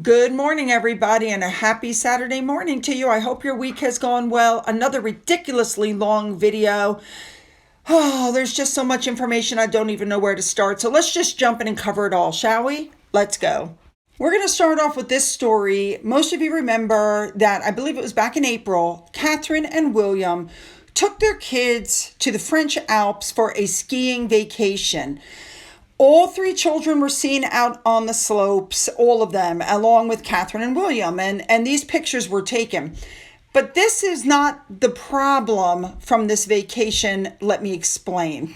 Good morning, everybody, and a happy Saturday morning to you. I hope your week has gone well. Another ridiculously long video. Oh, there's just so much information I don't even know where to start. So let's just jump in and cover it all, shall we? Let's go. We're going to start off with this story. Most of you remember that, I believe it was back in April, Catherine and William took their kids to the French Alps for a skiing vacation. All three children were seen out on the slopes, all of them, along with Catherine and William, and these pictures were taken. But this is not the problem from this vacation. Let me explain.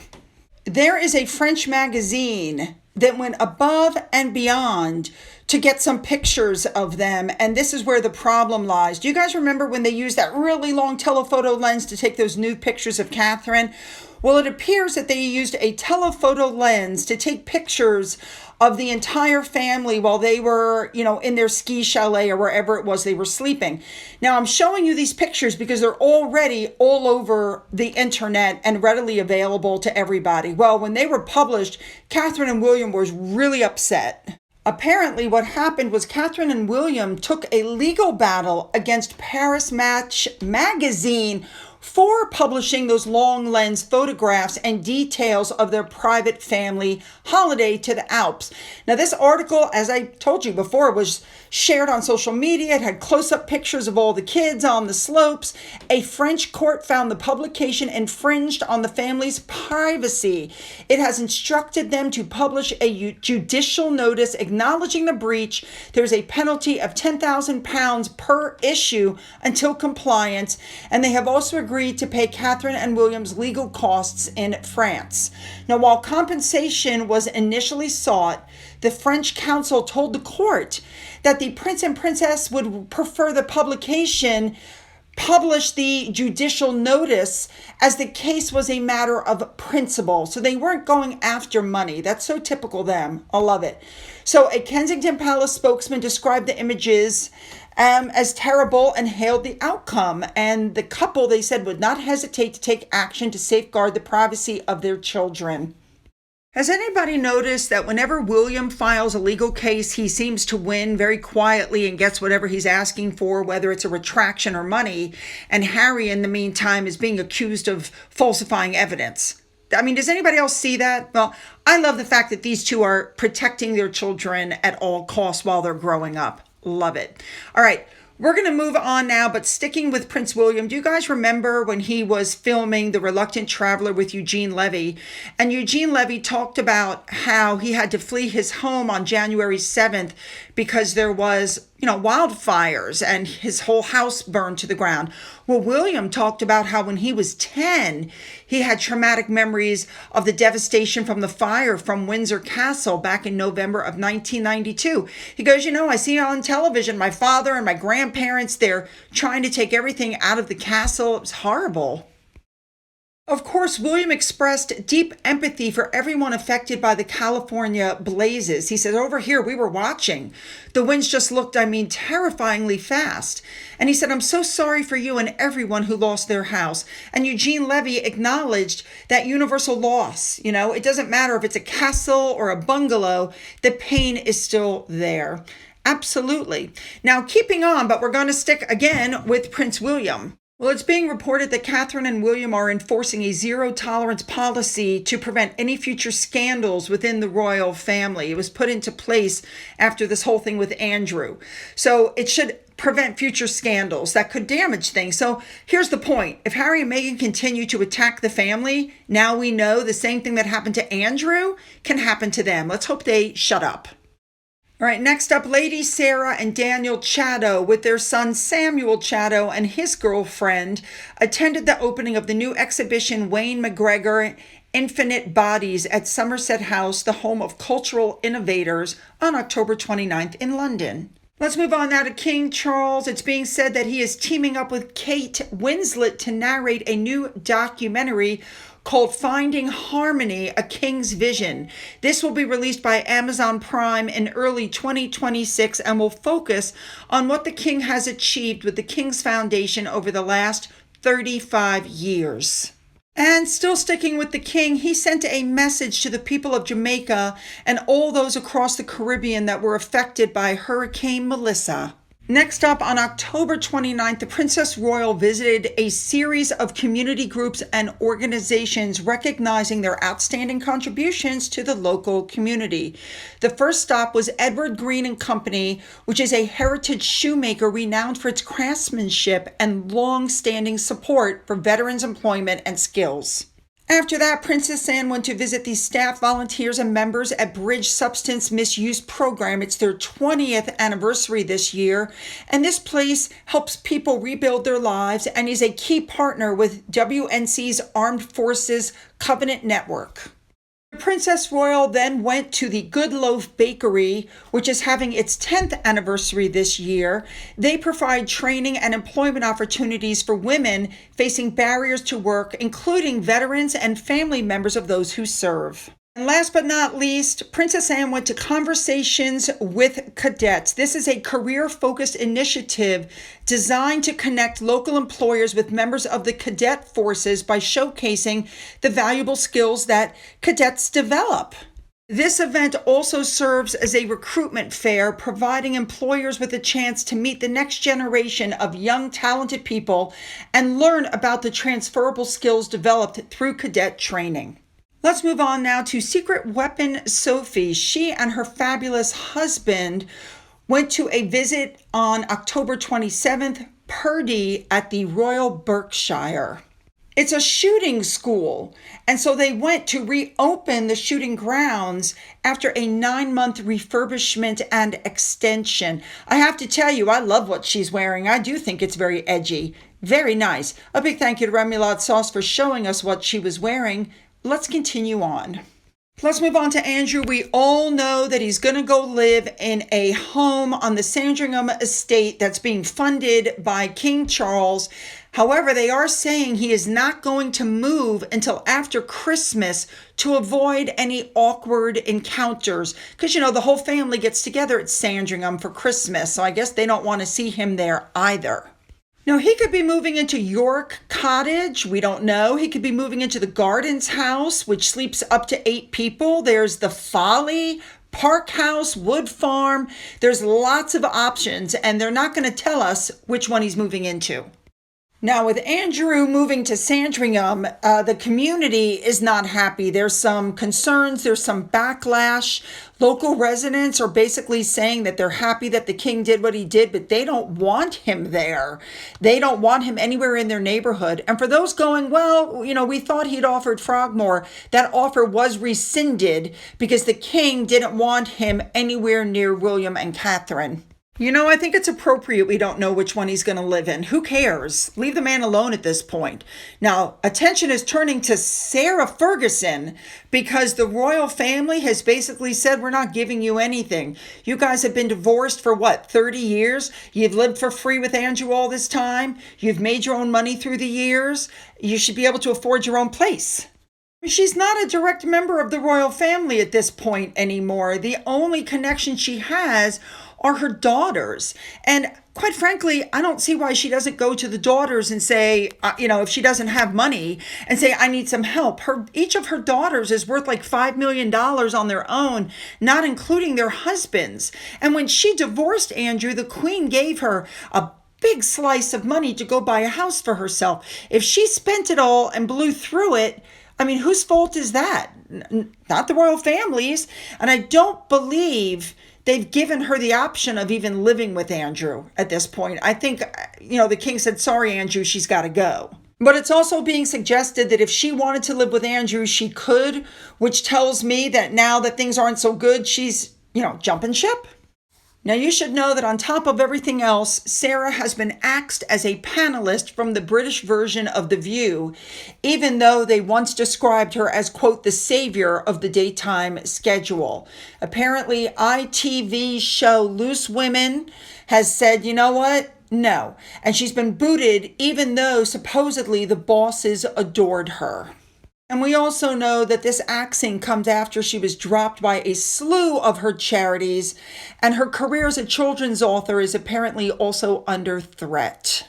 There is a French magazine that went above and beyond to get some pictures of them, and this is where the problem lies. Do you guys remember when they used that really long telephoto lens to take those nude pictures of Catherine? Well, it appears that they used a telephoto lens to take pictures of the entire family while they were, in their ski chalet or wherever it was they were sleeping. Now, I'm showing you these pictures because they're already all over the internet and readily available to everybody. Well, when they were published, Catherine and William were really upset. Apparently, what happened was Catherine and William took a legal battle against Paris Match magazine for publishing those long lens photographs and details of their private family holiday to the Alps. Now, this article, as I told you before, was shared on social media. It had close-up pictures of all the kids on the slopes. A French court found the publication infringed on the family's privacy. It has instructed them to publish a judicial notice acknowledging the breach. There's a penalty of £10,000 per issue until compliance, and they have also agreed to pay Catherine and William's legal costs in France. Now, while compensation was initially sought, the French counsel told the court that the prince and princess would prefer the publication publish the judicial notice as the case was a matter of principle. So they weren't going after money. That's so typical them. I love it. So a Kensington Palace spokesman described the images as terrible and hailed the outcome. And the couple, they said, would not hesitate to take action to safeguard the privacy of their children. Has anybody noticed that whenever William files a legal case, he seems to win very quietly and gets whatever he's asking for, whether it's a retraction or money, and Harry, in the meantime, is being accused of falsifying evidence? I mean, does anybody else see that? Well, I love the fact that these two are protecting their children at all costs while they're growing up. Love it. All right. We're going to move on now, but sticking with Prince William, do you guys remember when he was filming The Reluctant Traveler with Eugene Levy? And Eugene Levy talked about how he had to flee his home on January 7th because there was, wildfires and his whole house burned to the ground. Well, William talked about how when he was 10, he had traumatic memories of the devastation from the fire from Windsor Castle back in November of 1992. He goes, I see on television my father and my grandparents, they're trying to take everything out of the castle. It was horrible. Of course, William expressed deep empathy for everyone affected by the California blazes. He said, over here, we were watching. The winds just looked, terrifyingly fast. And he said, I'm so sorry for you and everyone who lost their house. And Eugene Levy acknowledged that universal loss. It doesn't matter if it's a castle or a bungalow, the pain is still there. Absolutely. Now, keeping on, but we're going to stick again with Prince William. Well, it's being reported that Catherine and William are enforcing a zero-tolerance policy to prevent any future scandals within the royal family. It was put into place after this whole thing with Andrew. So it should prevent future scandals that could damage things. So here's the point. If Harry and Meghan continue to attack the family, now we know the same thing that happened to Andrew can happen to them. Let's hope they shut up. All right, next up, Lady Sarah and Daniel Chatto with their son Samuel Chatto and his girlfriend attended the opening of the new exhibition Wayne McGregor Infinite Bodies at Somerset House, the home of cultural innovators, on October 29th in London. Let's move on now to King Charles. It's being said that he is teaming up with Kate Winslet to narrate a new documentary called Finding Harmony, A King's Vision. This will be released by Amazon Prime in early 2026 and will focus on what the king has achieved with the King's Foundation over the last 35 years. And still sticking with the king, he sent a message to the people of Jamaica and all those across the Caribbean that were affected by Hurricane Melissa. Next up, on October 29th, the Princess Royal visited a series of community groups and organizations recognizing their outstanding contributions to the local community. The first stop was Edward Green and Company, which is a heritage shoemaker renowned for its craftsmanship and long-standing support for veterans' employment and skills. After that, Princess Anne went to visit the staff, volunteers, and members at Bridge Substance Misuse Program. It's their 20th anniversary this year, and this place helps people rebuild their lives and is a key partner with WNC's Armed Forces Covenant Network. Princess Royal then went to the Good Loaf Bakery, which is having its 10th anniversary this year. They provide training and employment opportunities for women facing barriers to work, including veterans and family members of those who serve. And last but not least, Princess Anne went to Conversations with Cadets. This is a career-focused initiative designed to connect local employers with members of the cadet forces by showcasing the valuable skills that cadets develop. This event also serves as a recruitment fair, providing employers with a chance to meet the next generation of young, talented people and learn about the transferable skills developed through cadet training. Let's move on now to Secret Weapon Sophie. She and her fabulous husband went to a visit on October 27th, Purdy at the Royal Berkshire. It's a shooting school, and so they went to reopen the shooting grounds after a 9-month refurbishment and extension. I have to tell you, I love what she's wearing. I do think it's very edgy. Very nice. A big thank you to Remoulade Sauce for showing us what she was wearing. Let's continue on. Let's move on to Andrew. We all know that he's going to go live in a home on the Sandringham estate that's being funded by King Charles. However, they are saying he is not going to move until after Christmas to avoid any awkward encounters. Because, the whole family gets together at Sandringham for Christmas. So I guess they don't want to see him there either. Now, he could be moving into York Cottage. We don't know. He could be moving into the Gardens house, which sleeps up to 8 people. There's the Folly, Park House, Wood Farm. There's lots of options, and they're not going to tell us which one he's moving into. Now, with Andrew moving to Sandringham, the community is not happy. There's some concerns. There's some backlash. Local residents are basically saying that they're happy that the king did what he did, but they don't want him there. They don't want him anywhere in their neighborhood. And for those going, well, we thought he'd offered Frogmore, that offer was rescinded because the king didn't want him anywhere near William and Catherine. I think it's appropriate we don't know which one he's going to live in. Who cares? Leave the man alone at this point. Now, attention is turning to Sarah Ferguson because the royal family has basically said, we're not giving you anything. You guys have been divorced for 30 years? You've lived for free with Andrew all this time. You've made your own money through the years. You should be able to afford your own place. She's not a direct member of the royal family at this point anymore. The only connection she has are her daughters. And quite frankly, I don't see why she doesn't go to the daughters and say, if she doesn't have money, and say, I need some help. Each of her daughters is worth like $5 million on their own, not including their husbands. And when she divorced Andrew, the Queen gave her a big slice of money to go buy a house for herself. If she spent it all and blew through it, whose fault is that? Not the royal family's. And I don't believe they've given her the option of even living with Andrew at this point. I think, the king said, sorry, Andrew, she's got to go. But it's also being suggested that if she wanted to live with Andrew, she could, which tells me that now that things aren't so good, she's, jumping ship. Now, you should know that on top of everything else, Sarah has been axed as a panelist from the British version of The View, even though they once described her as, quote, the savior of the daytime schedule. Apparently, ITV show Loose Women has said, you know what? No. And she's been booted, even though supposedly the bosses adored her. And we also know that this axing comes after she was dropped by a slew of her charities, and her career as a children's author is apparently also under threat.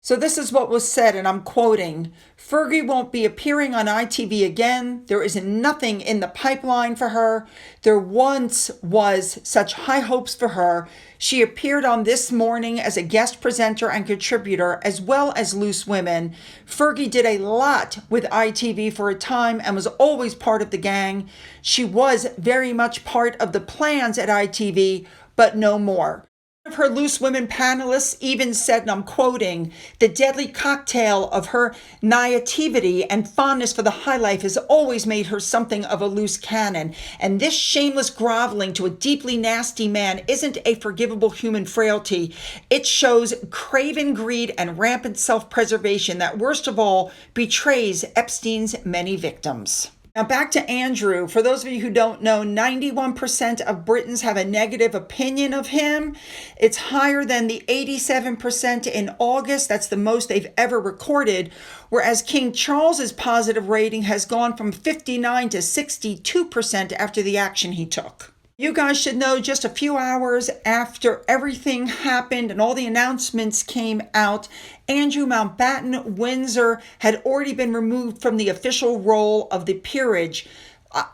So this is what was said, and I'm quoting, "Fergie won't be appearing on ITV again. There is nothing in the pipeline for her. There once was such high hopes for her. She appeared on This Morning as a guest presenter and contributor, as well as Loose Women. Fergie did a lot with ITV for a time and was always part of the gang. She was very much part of the plans at ITV, but no more." One of her Loose Women panelists even said, and I'm quoting, "The deadly cocktail of her naivety and fondness for the high life has always made her something of a loose cannon. And this shameless groveling to a deeply nasty man isn't a forgivable human frailty. It shows craven greed and rampant self-preservation that, worst of all, betrays Epstein's many victims." Now back to Andrew. For those of you who don't know, 91% of Britons have a negative opinion of him. It's higher than the 87% in August. That's the most they've ever recorded. Whereas King Charles's positive rating has gone from 59 to 62% after the action he took. You guys should know, just a few hours after everything happened and all the announcements came out, Andrew Mountbatten Windsor had already been removed from the official roll of the peerage.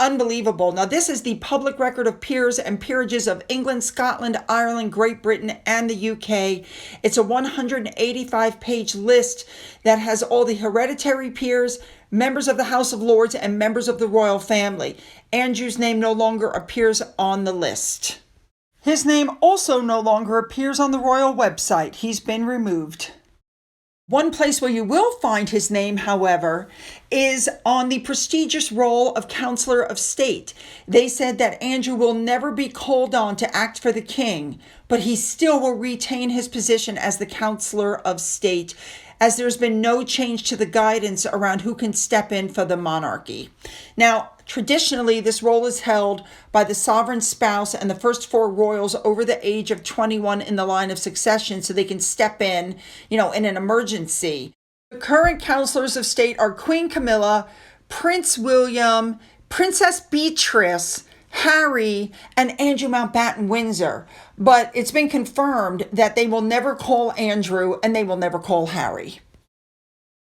Unbelievable. Now, this is the public record of peers and peerages of England, Scotland, Ireland, Great Britain, and the UK. It's a 185-page list that has all the hereditary peers, members of the House of Lords, and members of the royal family. Andrew's name no longer appears on the list. His name also no longer appears on the royal website. He's been removed. One place where you will find his name, however, is on the prestigious role of Counselor of State. They said that Andrew will never be called on to act for the king, but he still will retain his position as the Counselor of State, as there's been no change to the guidance around who can step in for the monarchy. Now, traditionally, this role is held by the sovereign spouse and the first four royals over the age of 21 in the line of succession, so they can step in, in an emergency. The current counselors of state are Queen Camilla, Prince William, Princess Beatrice, Harry, and Andrew Mountbatten Windsor. But it's been confirmed that they will never call Andrew and they will never call Harry.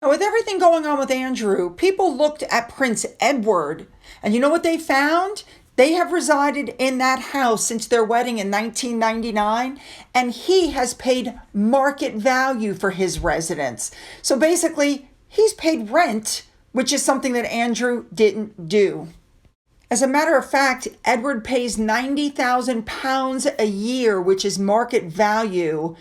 Now, with everything going on with Andrew, people looked at Prince Edward, and you know what they found? They have resided in that house since their wedding in 1999, and he has paid market value for his residence. So basically, he's paid rent, which is something that Andrew didn't do. As a matter of fact, Edward pays £90,000 a year, which is market value,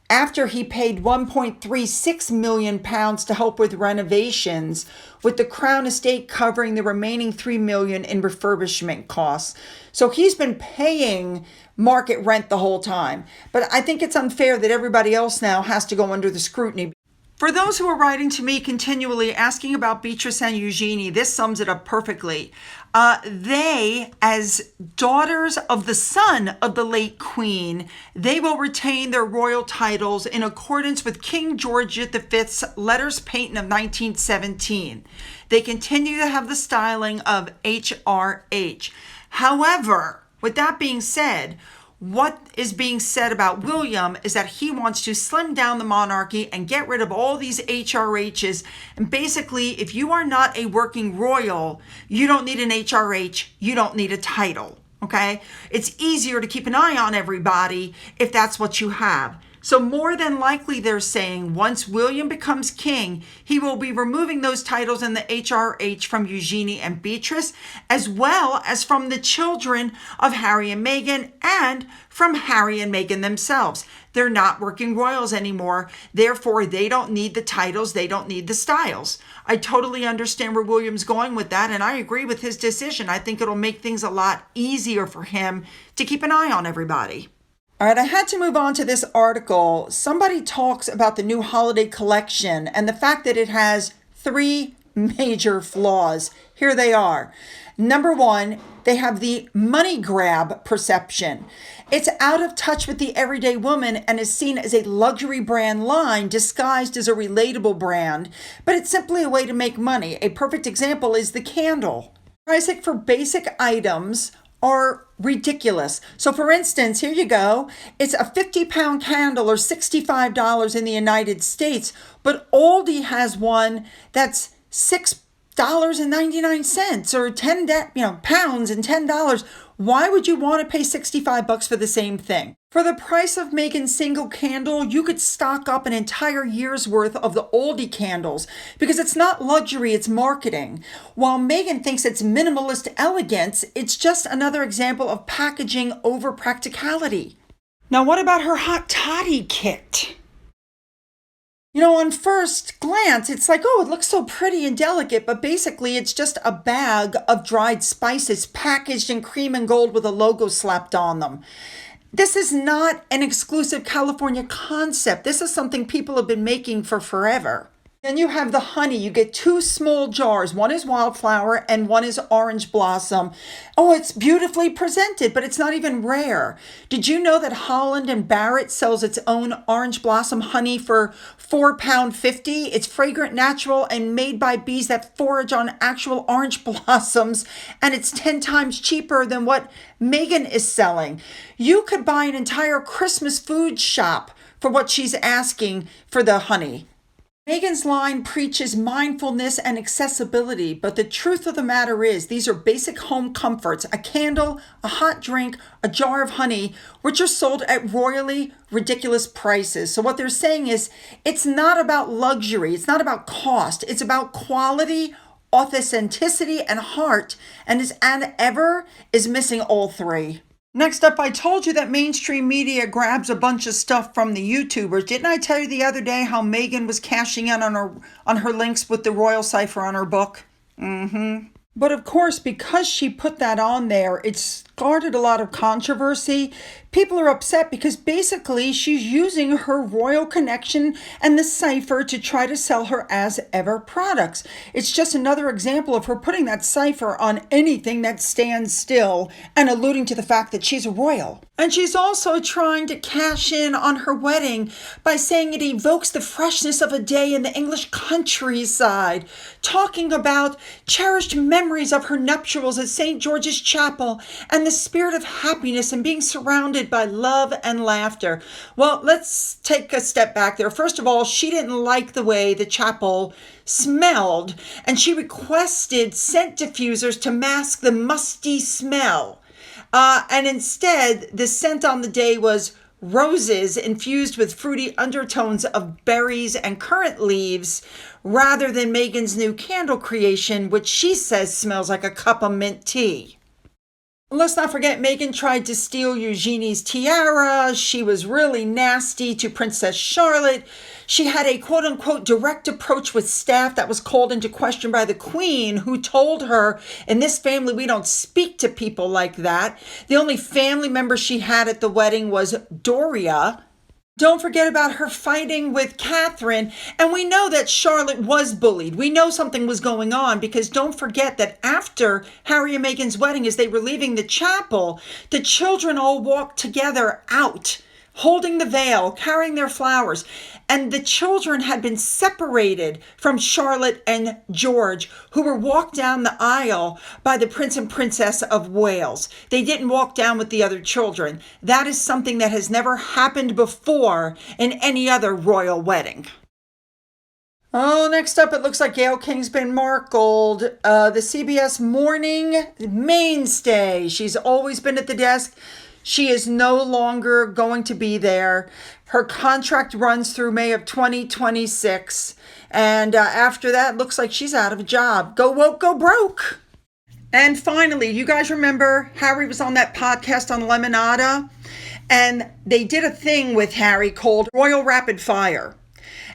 after he paid £1.36 million to help with renovations, with the Crown Estate covering the remaining $3 million in refurbishment costs. So he's been paying market rent the whole time. But I think it's unfair that everybody else now has to go under the scrutiny. For those who are writing to me continually asking about Beatrice and Eugenie, this sums it up perfectly. They, as daughters of the son of the late Queen, they will retain their royal titles in accordance with King George V's letters patent of 1917. They continue to have the styling of HRH. However, with that being said, what is being said about William is that he wants to slim down the monarchy and get rid of all these HRHs. And basically, if you are not a working royal, you don't need an HRH, you don't need a title, okay? It's easier to keep an eye on everybody if that's what you have. So more than likely, they're saying once William becomes king, he will be removing those titles and the HRH from Eugenie and Beatrice, as well as from the children of Harry and Meghan and from Harry and Meghan themselves. They're not working royals anymore. Therefore, they don't need the titles. They don't need the styles. I totally understand where William's going with that, and I agree with his decision. I think it'll make things a lot easier for him to keep an eye on everybody. All right, I had to move on to this article. Somebody talks about the new holiday collection and the fact that it has 3 major flaws. Here they are. Number 1, they have the money grab perception. It's out of touch with the everyday woman and is seen as a luxury brand line disguised as a relatable brand, but it's simply a way to make money. A perfect example is the candle. Pricing for basic items are ridiculous. So for instance, here you go. It's a 50-pound candle or $65 in the United States, but Aldi has one that's $6.99 or pounds and $10. Why would you want to pay $65 for the same thing? For the price of Meghan's single candle, you could stock up an entire year's worth of the Aldi candles because it's not luxury, it's marketing. While Meghan thinks it's minimalist elegance, it's just another example of packaging over practicality. Now, what about her hot toddy kit? On first glance, it's like, oh, it looks so pretty and delicate, but basically it's just a bag of dried spices packaged in cream and gold with a logo slapped on them. This is not an exclusive California concept. This is something people have been making for forever. Then you have the honey. You get 2 small jars. One is wildflower and one is orange blossom. Oh, it's beautifully presented, but it's not even rare. Did you know that Holland and Barrett sells its own orange blossom honey for £4.50? It's fragrant, natural, and made by bees that forage on actual orange blossoms, and it's 10 times cheaper than what Meghan is selling. You could buy an entire Christmas food shop for what she's asking for the honey. Meghan's line preaches mindfulness and accessibility, but the truth of the matter is these are basic home comforts: a candle, a hot drink, a jar of honey, which are sold at royally ridiculous prices. So what they're saying is it's not about luxury, it's not about cost, it's about quality, authenticity, and heart, and ever is missing all three. Next up, I told you that mainstream media grabs a bunch of stuff from the YouTubers. Didn't I tell you the other day how Meghan was cashing in on her links with the royal cipher on her book? But of course, because she put that on there, it's started a lot of controversy. People are upset because basically she's using her royal connection and the cipher to try to sell her as ever products. It's just another example of her putting that cipher on anything that stands still and alluding to the fact that she's a royal. And she's also trying to cash in on her wedding by saying it evokes the freshness of a day in the English countryside, talking about cherished memories of her nuptials at St. George's Chapel and the spirit of happiness and being surrounded by love and laughter. Well, let's take a step back there. First of all, she didn't like the way the chapel smelled, and she requested scent diffusers to mask the musty smell. And instead, the scent on the day was roses infused with fruity undertones of berries and currant leaves, rather than Meghan's new candle creation, which she says smells like a cup of mint tea. Let's not forget, Meghan tried to steal Eugenie's tiara. She was really nasty to Princess Charlotte. She had a quote-unquote direct approach with staff that was called into question by the Queen, who told her, in this family, we don't speak to people like that. The only family member she had at the wedding was Doria. Don't forget about her fighting with Catherine. And we know that Charlotte was bullied. We know something was going on because don't forget that after Harry and Meghan's wedding, as they were leaving the chapel, the children all walked together out, holding the veil, carrying their flowers. And the children had been separated from Charlotte and George, who were walked down the aisle by the Prince and Princess of Wales. They didn't walk down with the other children. That is something that has never happened before in any other royal wedding. Oh, next up, it looks like Gayle King's been markled. The CBS morning mainstay. She's always been at the desk. She is no longer going to be there. Her contract runs through May of 2026. And after that, looks like she's out of a job. Go woke, go broke. And finally, you guys remember Harry was on that podcast on Lemonada? And they did a thing with Harry called Royal Rapid Fire.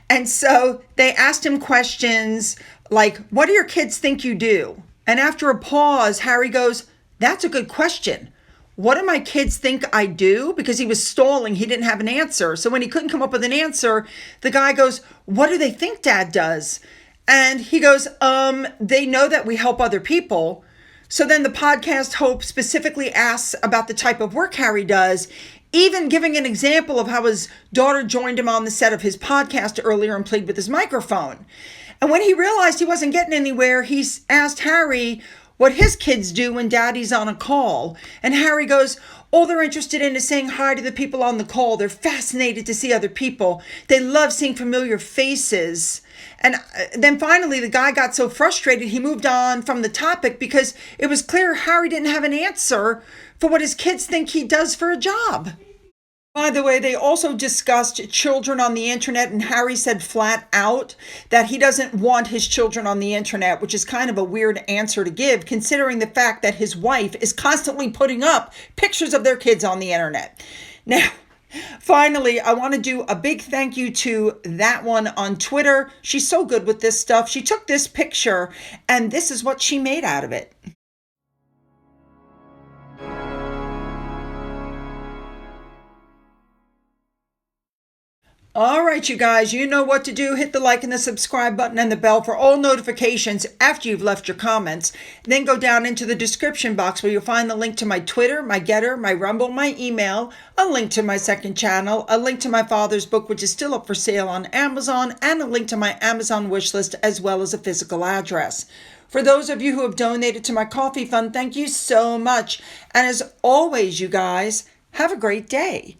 And so they asked him questions like, what do your kids think you do? And after a pause, Harry goes, that's a good question. What do my kids think I do? Because he was stalling. He didn't have an answer. So when he couldn't come up with an answer, the guy goes, what do they think Dad does? And he goes, they know that we help other people. So then the podcast host specifically asks about the type of work Harry does, even giving an example of how his daughter joined him on the set of his podcast earlier and played with his microphone. And when he realized he wasn't getting anywhere, he asked Harry, what his kids do when daddy's on a call. And Harry goes, all they're interested in is saying hi to the people on the call. They're fascinated to see other people. They love seeing familiar faces. And then finally, the guy got so frustrated, he moved on from the topic because it was clear Harry didn't have an answer for what his kids think he does for a job. By the way, they also discussed children on the internet, and Harry said flat out that he doesn't want his children on the internet, which is kind of a weird answer to give, considering the fact that his wife is constantly putting up pictures of their kids on the internet. Now, finally, I want to do a big thank you to that one on Twitter. She's so good with this stuff. She took this picture, and this is what she made out of it. All right, you guys, you know what to do. Hit the like and the subscribe button and the bell for all notifications after you've left your comments. Then go down into the description box where you'll find the link to my Twitter, my Gettr, my Rumble, my email, a link to my second channel, a link to my father's book, which is still up for sale on Amazon, and a link to my Amazon wish list, as well as a physical address. For those of you who have donated to my coffee fund, thank you so much. And as always, you guys, have a great day.